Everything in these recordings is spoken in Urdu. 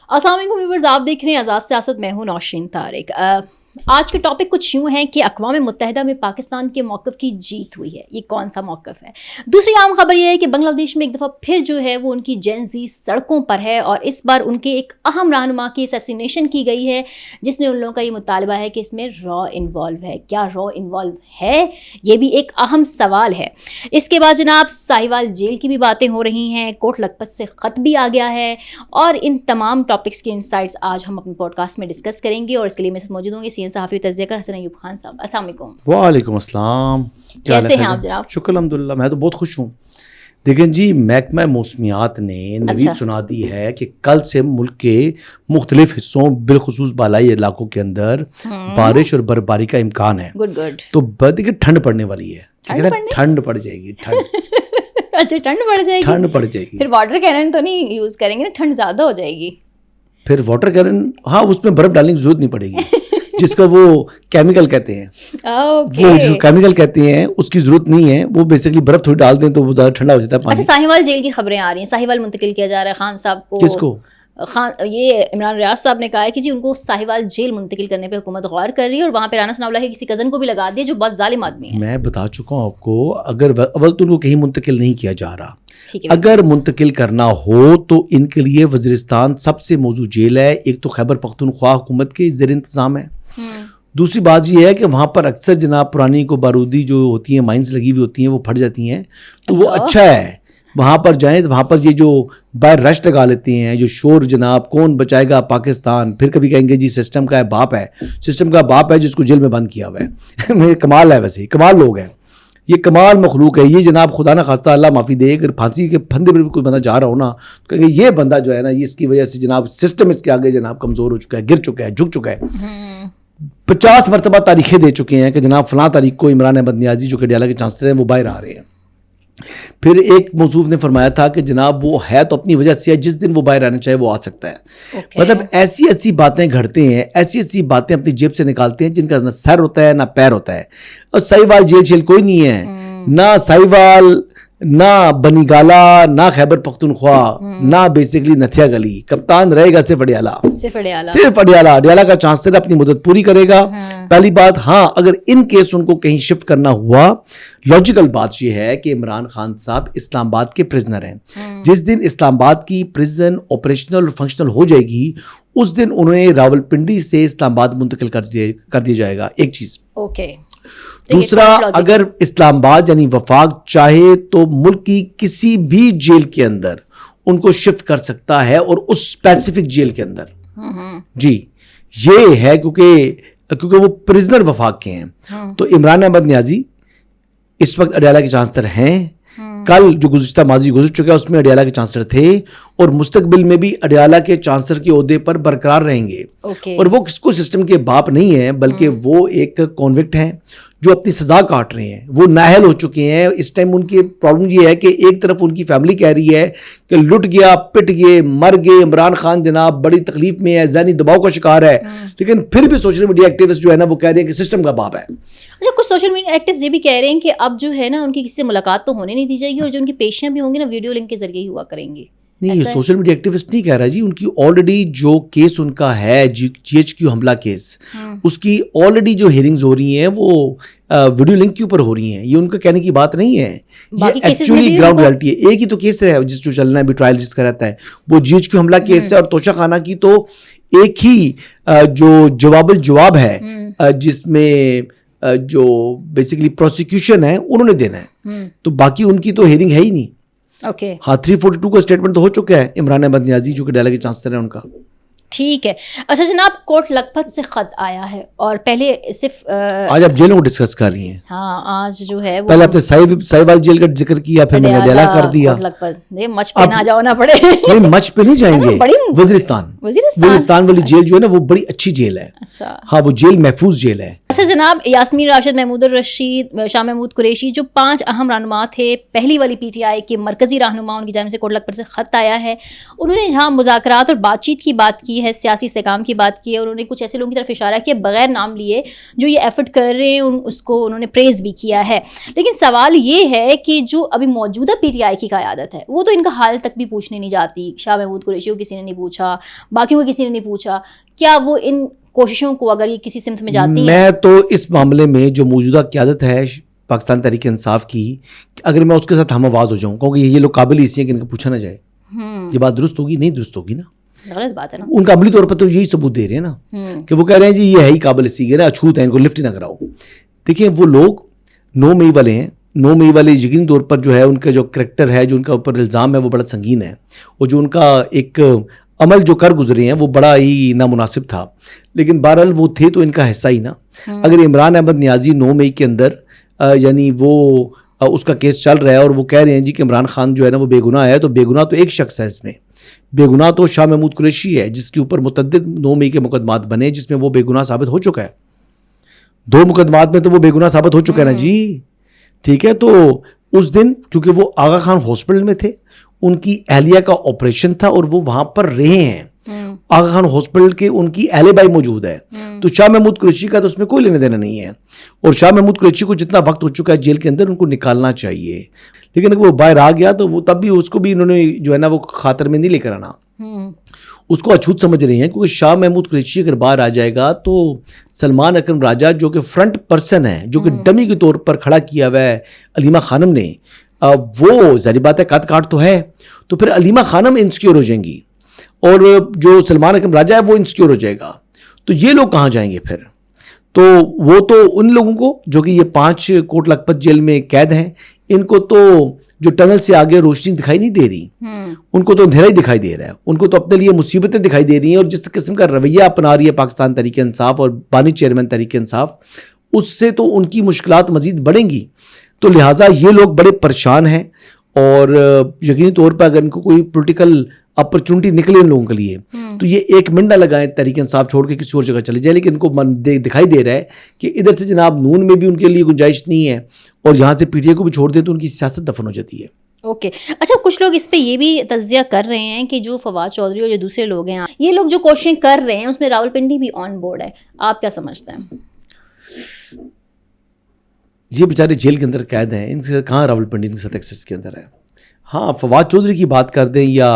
السلام علیکم ویورز، آپ دیکھ رہے ہیں آزاد سیاست، میں ہوں نوشین طارق۔ آج کے ٹاپک کچھ یوں ہیں کہ اقوام متحدہ میں پاکستان کے موقف کی جیت ہوئی ہے۔ یہ کون سا موقف ہے؟ دوسری عام خبر یہ ہے کہ بنگلہ دیش میں ایک دفعہ پھر جو ہے وہ ان کی جین زی سڑکوں پر ہے، اور اس بار ان کے ایک اہم رہنما کی اسیسینیشن کی گئی ہے، جس میں ان لوگوں کا یہ مطالبہ ہے کہ اس میں را انوالو ہے۔ کیا را انوالو ہے؟ یہ بھی ایک اہم سوال ہے۔ اس کے بعد جناب ساہیوال جیل کی بھی باتیں ہو رہی ہیں، کوٹ لکھپت سے خط بھی آ گیا ہے، اور ان تمام ٹاپکس کے انسائٹس آج ہم اپنے پوڈ کاسٹ میں ڈسکس کریں گے، اور اس کے لیے میں ساتھ موجود ہوں گے صحافی تجزیہ کار حسن ایوب خان صاحب۔ السلام علیکم۔ وعلیکم السلام، کیسے ہیں آپ جناب؟ شکر الحمدللہ، میں تو بہت خوش ہوں۔ دیکھیں جی، محکمہ موسمیات نے نوید سنا دی ہے کہ کل سے ملک کے مختلف حصوں بالخصوص بالائی علاقوں کے اندر بارش اور برف باری کا امکان ہے۔ Good good. تو دیکھیں ٹھنڈ پڑنے والی ہے، ٹھنڈ پڑ جائے گی، ٹھنڈ اچھا ٹھنڈ پڑ جائے گی، ٹھنڈ پڑ جائے گی۔ پھر واٹر کینن تو نہیں یوز کریں گے نا، ٹھنڈ زیادہ ہو جائے گی۔ پھر واٹر کینن، ہاں اس میں برف ڈالنے کی ضرورت نہیں پڑے گی، جس کا وہ کیمیکل کہتے ہیں، وہ جو کیمیکل کہتے ہیں اس کی ضرورت نہیں ہے، وہ بیسیکلی برف تھوڑی ڈال دیں تو وہ زیادہ ٹھنڈا ہو جاتا ہے پانی۔ اچھا، ساہیوال جیل کی خبریں آ رہی ہیں، ساہیوال منتقل کیا جا رہا ہے خان صاحب کو۔ کس کو؟ یہ عمران ریاض صاحب نے کہا ہے کہ جی ان کو ساہیوال جیل منتقل کرنے پہ حکومت غور کر رہی ہے، اور وہاں پہ رانا ثناء اللہ کے کسی کزن کو بھی لگا دیا جو بہت ظالم آدمی ہے۔ میں بتا چکا ہوں آپ کو، اگر اول تو ان کو کہیں منتقل نہیں کیا جا رہا، اگر منتقل کرنا ہو تو ان کے لیے وزیرستان سب سے موزوں جیل ہے۔ ایک تو خیبر پختونخوا حکومت کے زیر انتظام ہے، دوسری بات یہ ہے کہ وہاں پر اکثر جناب پرانی کو بارودی جو ہوتی ہیں، مائنز لگی ہوئی ہوتی ہیں، وہ پھٹ جاتی ہیں، تو وہ اچھا ہے وہاں پر جائیں۔ وہاں پر یہ جو باہر رش لگا لیتے ہیں، جو شور جناب کون بچائے گا پاکستان، پھر کبھی کہیں گے جی سسٹم کا باپ ہے، سسٹم کا باپ ہے جس کو جیل میں بند کیا ہوا ہے۔ کمال ہے، ویسے کمال لوگ ہیں، یہ کمال مخلوق ہے یہ جناب۔ خدا نہ خواستہ اللہ معافی دے، اگر پھانسی کے پھندے پر کوئی بندہ جا رہا ہو نا، تو کہ یہ بندہ جو ہے نا، اس کی وجہ سے جناب سسٹم اس کے آگے جناب کمزور ہو چکا ہے، گر چکا ہے، جھک چکا ہے۔ 50 مرتبہ تاریخیں دے چکے ہیں کہ جناب فلاں تاریخ کو عمران احمد نیازی جو کہ ڈیالہ کے چانسلر ہیں وہ باہر آ رہے ہیں۔ پھر ایک موصوف نے فرمایا تھا کہ جناب وہ ہے تو اپنی وجہ سے ہے، جس دن وہ باہر آنا چاہے وہ آ سکتا ہے۔ مطلب ایسی باتیں گھڑتے ہیں، ایسی باتیں اپنی جیب سے نکالتے ہیں جن کا نہ سر ہوتا ہے نہ پیر ہوتا ہے۔ اور ساہیوال جیل کوئی نہیں ہے، نہ ساہیوال، نہ بنی گالا، نہ خیبر پختونخوا، نہ بیسیکلی نتھیا گلی۔ کپتان رہے گا صرف اڈیالہ، صرف اڈیالہ کا چانسلر اپنی مدت پوری کرے گا۔ پہلی بات، ہاں اگر ان کیس ان کو کہیں شفٹ کرنا ہوا، لاجیکل بات یہ ہے کہ عمران خان صاحب اسلام آباد کے پرزنر ہیں۔ جس دن اسلام آباد کی پرزن آپریشنل اور فنکشنل ہو جائے گی، اس دن انہیں راولپنڈی سے اسلام آباد منتقل کر دیا جائے گا، ایک چیز۔ دوسرا، اگر اسلام آباد یعنی وفاق چاہے تو ملک کی کسی بھی جیل کے اندر ان کو شفٹ کر سکتا ہے، اور اس اسپیسیفک جیل کے اندر۔ جی یہ ہے کیونکہ وہ پرزنر وفاق کے ہیں۔ تو عمران احمد نیازی اس وقت اڈیالہ کے چانسلر ہیں، کل جو گزشتہ ماضی گزر چکا ہے اس میں اڈیالہ کے چانسلر تھے، اور مستقبل میں بھی اڈیالہ کے چانسلر کے عہدے پر برقرار رہیں گے۔ اور وہ کس کو سسٹم کے باپ نہیں ہے، بلکہ وہ ایک کانوکٹ ہیں جو اپنی سزا کاٹ رہے ہیں، وہ نااہل ہو چکے ہیں۔ اس ٹائم ان کی پرابلم یہ ہے کہ ایک طرف ان کی فیملی کہہ رہی ہے کہ لٹ گیا، پٹ گئے، مر گئے، عمران خان جناب بڑی تکلیف میں ہے، ذہنی دباؤ کا شکار ہے، لیکن پھر بھی سوشل میڈیا ایکٹیوسٹ جو ہے نا وہ کہہ رہے ہیں کہ سسٹم کا باپ ہے۔ اچھا، کچھ سوشل میڈیا ایکٹیوسٹ یہ بھی کہہ رہے ہیں کہ اب جو ہے نا ان کی کسی سے ملاقات تو ہونے نہیں دی جائے گی، اور جو ان کی پیشیاں بھی ہوں گی نا ویڈیو لنک کے ذریعے ہی ہوا کریں گی۔ نہیں، یہ سوشل میڈیا ایکٹیوسٹ نہیں کہہ رہا جی، ان کی آلریڈی جو کیس ان کا ہے جی ایچ کیو حملہ کیس، اس کی آلریڈی جو ہیئرنگز ہو رہی ہیں وہ ویڈیو لنک کے اوپر ہو رہی ہیں۔ یہ ان کا کہنے کی بات نہیں ہے، یہ ایکچولی گراؤنڈ ریالٹی ہے۔ ایک ہی تو کیس ہے جس جو چلنا ہے بھی ٹرائل جس کا رہتا ہے، وہ جی ایچ کیو حملہ کیس ہے، اور توشہ خانہ کی تو ایک ہی جو جواب الجواب ہے، جس میں جو بیسیکلی پروسیکیوشن ہے انہوں نے دینا ہے، تو باقی ان کی تو ہیئرنگ ہے ہی نہیں۔ ہاں 342 کا اسٹیٹمنٹ تو ہو چکا ہے عمران احمد نیازی جو کہ ڈیالہ کے چانسلر ہیں ان کا۔ ٹھیک ہے۔ اچھا جناب، کوٹ لکھپت سے خط آیا ہے، اور پہلے صرف آج آپ جیلوں کو ڈسکس کر رہی ہیں۔ ہاں آج جو ہے پہلے آپ نے ساہیوال جیل کا ذکر کیا، پھر میں نے ڈیالہ کر دیا۔ مچ پہ نہ جاؤ نہ پڑے۔ نہیں، مچ پہ نہیں جائیں گے، وزیرستان والی جیل جو ہے نا وہ بڑی اچھی جیل ہے۔ ہاں وہ جیل محفوظ جیل ہے۔ اچھا جناب، یاسمین راشد، محمود الرشید، شاہ محمود قریشی، جو 5 اہم رہنما تھے پہلی والی پی ٹی آئی کے مرکزی رہنما، ان کی جانب سے کوٹ لکھپت سے خط آیا ہے۔ انہوں نے جہاں مذاکرات اور بات چیت کی بات کی کی ہے, سیاسی استحکام کی بات کی ہے, اور انہوں نے کچھ ایسے لوگوں کی طرف اشارہ کیا بغیر نام لیے جو یہ ایفرٹ کر رہے ہیں, اس کو انہوں نے پریز بھی کیا ہے. لیکن سوال یہ ہے کہ جو ابھی موجودہ پی ٹی آئی کی قیادت ہے وہ تو ان کا حال تک بھی پوچھنے نہیں جاتی. شاہ محمود قریشی کو کسی نے نہیں پوچھا, باقیوں کو کسی نے نہیں پوچھا. کیا وہ ان کوششوں کو اگر یہ کسی سمت میں جاتی ہیں؟ میں تو اس معاملے میں جو موجودہ قیادت ہے پاکستان تحریک انصاف کی, اگر میں اس کے ساتھ ہم آواز ہو جاؤں کیونکہ یہ لوگ قابل ہی اسی ہیں کہ ان کو پوچھا نہ جائے, یہ بات درست ہوگی؟ نہیں درست ہوگی نا, غلط بات ہے نا. ان کا عملی طور پر تو یہی ثبوت دے رہے ہیں نا کہ وہ کہہ رہے ہیں جی یہ ہے ہی قابل اسی کے نا, اچھوت ہیں, ان کو لفٹ ہی نہ کراؤ. دیکھیں وہ لوگ 9 مئی والے ہیں, 9 مئی والے یقینی طور پر جو ہے ان کا جو کریکٹر ہے, جو ان کا اوپر الزام ہے وہ بڑا سنگین ہے, اور جو ان کا ایک عمل جو کر گزرے ہیں وہ بڑا ہی نامناسب تھا. لیکن بہرحال وہ تھے تو ان کا حصہ ہی نا. اگر عمران احمد نیازی 9 مئی کے اندر یعنی وہ اس کا کیس چل رہا ہے اور وہ کہہ رہے ہیں جی کہ عمران خان جو ہے نا وہ بے گناہ ہے, تو بے گناہ تو ایک شخص ہے اس میں, بے گناہ تو شاہ محمود قریشی ہے جس کے اوپر متعدد 9 مئی کے مقدمات بنے جس میں وہ بے گناہ ثابت ہو چکا ہے. 2 مقدمات میں تو وہ بے گناہ ثابت ہو چکا ہے نا جی. ٹھیک ہے, تو اس دن کیونکہ وہ آغا خان ہاسپٹل میں تھے, ان کی اہلیہ کا آپریشن تھا اور وہ وہاں پر رہے ہیں, آغا خان ہاسپٹل کے ان کی اہل بائی موجود ہے, تو شاہ محمود قریشی کا تو اس میں کوئی لینا دینا نہیں ہے. اور شاہ محمود قریشی کو جتنا وقت ہو چکا ہے جیل کے اندر ان کو نکالنا چاہیے, لیکن اگر وہ باہر آ گیا تو وہ تب بھی اس کو بھی انہوں نے جو ہے نا وہ خاطر میں نہیں لے کر آنا, اس کو اچھوت سمجھ رہے ہیں. کیونکہ شاہ محمود قریشی اگر باہر آ جائے گا تو سلمان اکرم راجہ جو کہ فرنٹ پرسن ہے, جو کہ ڈمی کے طور پر کھڑا کیا ہوا ہے علیمہ خانم نے, وہ ظاہر بات ہے قد کاٹ تو ہے, تو پھر علیمہ خانم انسیکیور ہو جائیں گی اور جو سلمان اکرم راجہ ہے وہ انسیکیور ہو جائے گا. تو یہ لوگ کہاں جائیں گے پھر؟ تو وہ تو ان لوگوں کو جو کہ یہ 5 کوٹ لکھپت جیل میں قید ہیں, ان کو تو جو ٹنل سے آگے روشنی دکھائی نہیں دے رہی, ان کو تو اندھیرا ہی دکھائی دے رہا ہے, ان کو تو اپنے لیے مصیبتیں دکھائی دے رہی ہیں. اور جس قسم کا رویہ اپنا رہی ہے پاکستان تحریک انصاف اور بانی چیئرمین تحریک انصاف, اس سے تو ان کی مشکلات مزید بڑھیں گی. تو لہٰذا یہ لوگ بڑے پریشان ہیں, اور یقینی طور پر اگر ان کو کوئی پولیٹیکل اپرچونٹی نکلے ان لوگوں کے لیے تو یہ 1 منٹ نہ لگائیں تحریک انصاف چھوڑ کے کسی اور جگہ چلے جائیں. لیکن ان کو دکھائی دے رہا ہے کہ ادھر سے جناب نون میں بھی ان کے لیے گنجائش نہیں ہے, اور یہاں سے پی ٹی آئی کو بھی چھوڑ دیں تو ان کی سیاست دفن ہو جاتی ہے. اوکے اچھا, کچھ لوگ اس پہ یہ بھی تجزیہ کر رہے ہیں کہ جو فواد چودھری اور جو دوسرے لوگ ہیں, یہ لوگ جو کوششیں کر رہے ہیں اس میں راولپنڈی بھی آن بورڈ ہے. آپ کیا سمجھتے ہیں؟ یہ بیچارے جیل کے اندر قید ہیں, ان سے کہاں راولپنڈی ان کے ساتھ ایکسیس کے اندر ہے. ہاں فواد چودھری کی بات کر دیں یا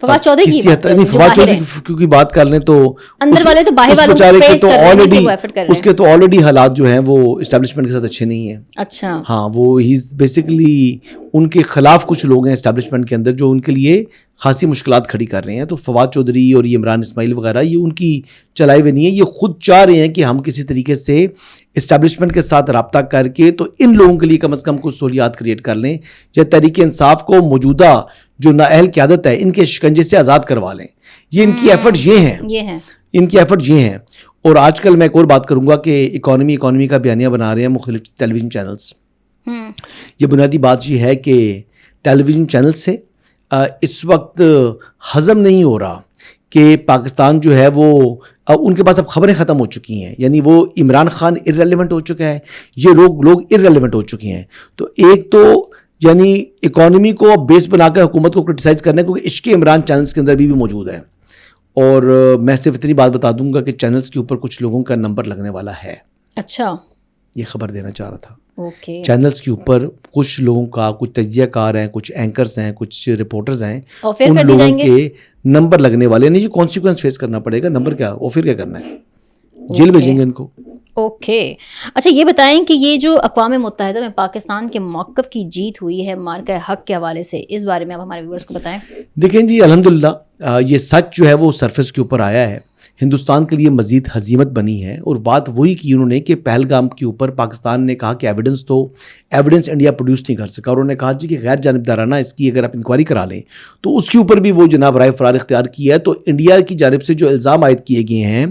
فواد چودھری کی فواد چودھری کی بات کر لیں تو اندر والے تو باہر والوں کو پریز کر رہے ہیں کہ وہ ایفرٹ کر رہے ہیں, اس کے تو آلریڈی حالات جو ہیں وہ اسٹیبلشمنٹ کے ساتھ اچھے نہیں ہیں. اچھا ہاں, وہ ہی بیسیکلی ان کے خلاف کچھ لوگ ہیں اسٹیبلشمنٹ کے اندر جو ان کے لیے خاصی مشکلات کھڑی کر رہے ہیں. تو فواد چودھری اور یہ عمران اسماعیل وغیرہ یہ ان کی چلائی ہوئی نہیں ہے, یہ خود چاہ رہے ہیں کہ ہم کسی طریقے سے اسٹیبلشمنٹ کے ساتھ رابطہ کر کے تو ان لوگوں کے لیے کم از کم کچھ سہولیات کریٹ کر لیں, یا تحریک انصاف کو موجودہ جو نااہل قیادت ہے ان کے شکنجے سے آزاد کروا لیں. یہ ان کی ایفرٹ یہ ہیں, ان کی ایفرٹ یہ ہیں. اور آج کل میں ایک اور بات کروں گا کہ اکانومی کا بیانیہ بنا رہے ہیں مختلف ٹیلی ویژن چینلز. یہ بنیادی بات یہ ہے کہ ٹیلی ویژن چینل سے اس وقت ہضم نہیں ہو رہا کہ پاکستان جو ہے وہ ان کے پاس اب خبریں ختم ہو چکی ہیں, یعنی وہ عمران خان ارریلیونٹ ہو چکا ہے, یہ لوگ ارریلیونٹ ہو چکے ہیں. تو ایک تو یعنی اکانومی کو بیس بنا کر حکومت کو کرٹیسائز کرنا ہے, کیونکہ عشق عمران چینلز کے اندر بھی موجود ہے. اور میں صرف اتنی بات بتا دوں گا کہ چینلز کے اوپر کچھ لوگوں کا نمبر لگنے والا ہے. اچھا, یہ خبر دینا چاہ رہا تھا. چینلز کے اوپر کچھ لوگوں کا, کچھ تجزیہ کار ہیں, کچھ اینکرز ہیں, کچھ رپورٹرز ہیں, ان لوگوں کے نمبر لگنے والے نہیں. یہ کانسیکوینس فیس کرنا پڑے گا. نمبر کیا, آفر کیا کرنا ہے, جیل بھیجیں گے ان کو. اوکے اچھا, یہ بتائیں کہ یہ جو اقوام متحدہ میں پاکستان کے موقف کی جیت ہوئی ہے مارکہ حق کے حوالے سے, اس بارے میں آپ ہمارے ویورز کو بتائیں. دیکھیں جی, الحمدللہ یہ سچ جو ہے وہ سرفیس کے اوپر آیا ہے. ہندوستان کے لیے مزید ہزیمت بنی ہے, اور بات وہی کی انہوں نے کہ پہلگام کے اوپر پاکستان نے کہا کہ ایویڈنس انڈیا پروڈیوس نہیں کر سکا, اور انہوں نے کہا جی کہ غیر جانبدارانہ اس کی اگر آپ انکوائری کرا لیں تو اس کے اوپر بھی وہ جناب رائے فرار اختیار کی ہے. تو انڈیا کی جانب سے جو الزام عائد کیے گئے ہیں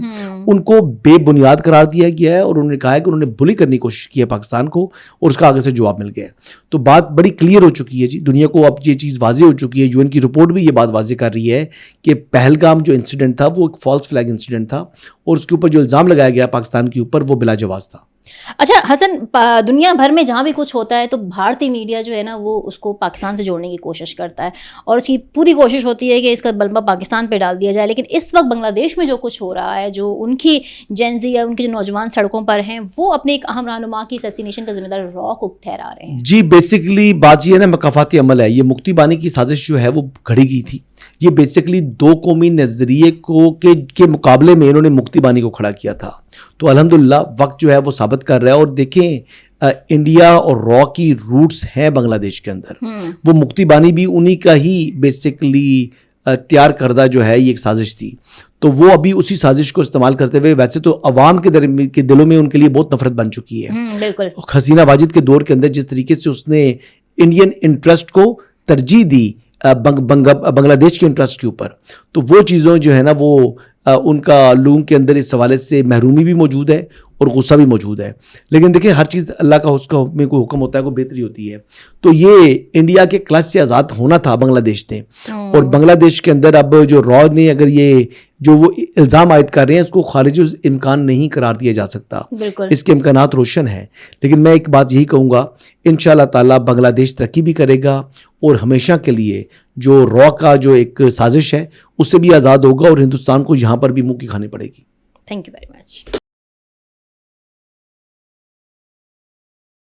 ان کو بے بنیاد قرار دیا گیا ہے, اور انہوں نے کہا ہے کہ انہوں نے بلی کرنے کی کوشش کی ہے پاکستان کو, اور اس کا آگے سے جواب مل گیا ہے. تو بات بڑی کلیئر ہو چکی ہے جی, دنیا کو اب یہ چیز واضح ہو چکی ہے. UN کی رپورٹ بھی یہ بات واضح کر رہی ہے کہ پہلگام جو انسیڈنٹ تھا وہ ایک فالس فلیگ انسیڈنٹ تھا, اور اس کے اوپر جو الزام لگایا گیا پاکستان کے اوپر وہ بلا جواز تھا. اچھا حسن، دنیا بھر میں جہاں بھی کچھ ہوتا ہے تو بھارتی میڈیا جو ہے نا وہ اس کو پاکستان سے جوڑنے کی کوشش کرتا ہے اور اس کی پوری کوشش ہوتی ہے کہ اس کا بلبہ پاکستان پہ ڈال دیا جائے. لیکن اس وقت بنگلہ دیش میں جو کچھ ہو رہا ہے، جو ان کی جینزی یا ان کے جو نوجوان سڑکوں پر ہیں، وہ اپنے ایک اہم رہنما کی اسیسینیشن کا ذمہ دار را کو ٹھہرا رہے ہیں. جی بیسکلی بات یہ ہے نا، مقافاتی عمل ہے. یہ مکتی بانی کی سازش جو ہے وہ گھڑی گئی تھی. یہ بیسکلی دو قومی نظریے کو کے مقابلے میں انہوں نے مکتی بانی کو کھڑا کیا تھا. تو الحمدللہ وقت جو ہے وہ ثابت کر رہا ہے. اور دیکھیں انڈیا اور را کی روٹس ہیں بنگلہ دیش کے اندر. وہ مکتی بانی بھی انہی کا ہی بیسکلی تیار کردہ جو ہے یہ ایک سازش تھی. تو وہ ابھی اسی سازش کو استعمال کرتے ہوئے، ویسے تو عوام کے دلوں میں ان کے لیے بہت نفرت بن چکی ہے. بالکل. حسینہ واجد کے دور کے اندر جس طریقے سے اس نے انڈین انٹرسٹ کو ترجیح دی بنگلہ دیش کے انٹرسٹ کے اوپر، تو وہ چیزوں جو ہے نا وہ ان کا لوگوں کے اندر اس حوالے سے محرومی بھی موجود ہے اور غصہ بھی موجود ہے. لیکن دیکھیں ہر چیز اللہ کا اس کا میں کوئی حکم ہوتا ہے، کوئی بہتری ہوتی ہے. تو یہ انڈیا کے کلچ سے آزاد ہونا تھا بنگلہ دیش نے. اور بنگلہ دیش کے اندر اب جو را نے اگر یہ جو وہ الزام عائد کر رہے ہیں اس کو خارج امکان نہیں قرار دیا جا سکتا. اس کے امکانات روشن ہیں. لیکن میں ایک بات یہی کہوں گا، انشاءاللہ تعالیٰ بنگلہ دیش ترقی بھی کرے گا اور ہمیشہ کے لیے جو را کا جو ایک سازش ہے اس سے بھی آزاد ہوگا اور ہندوستان کو یہاں پر بھی منہ کی کھانی پڑے گی. Thank you very much.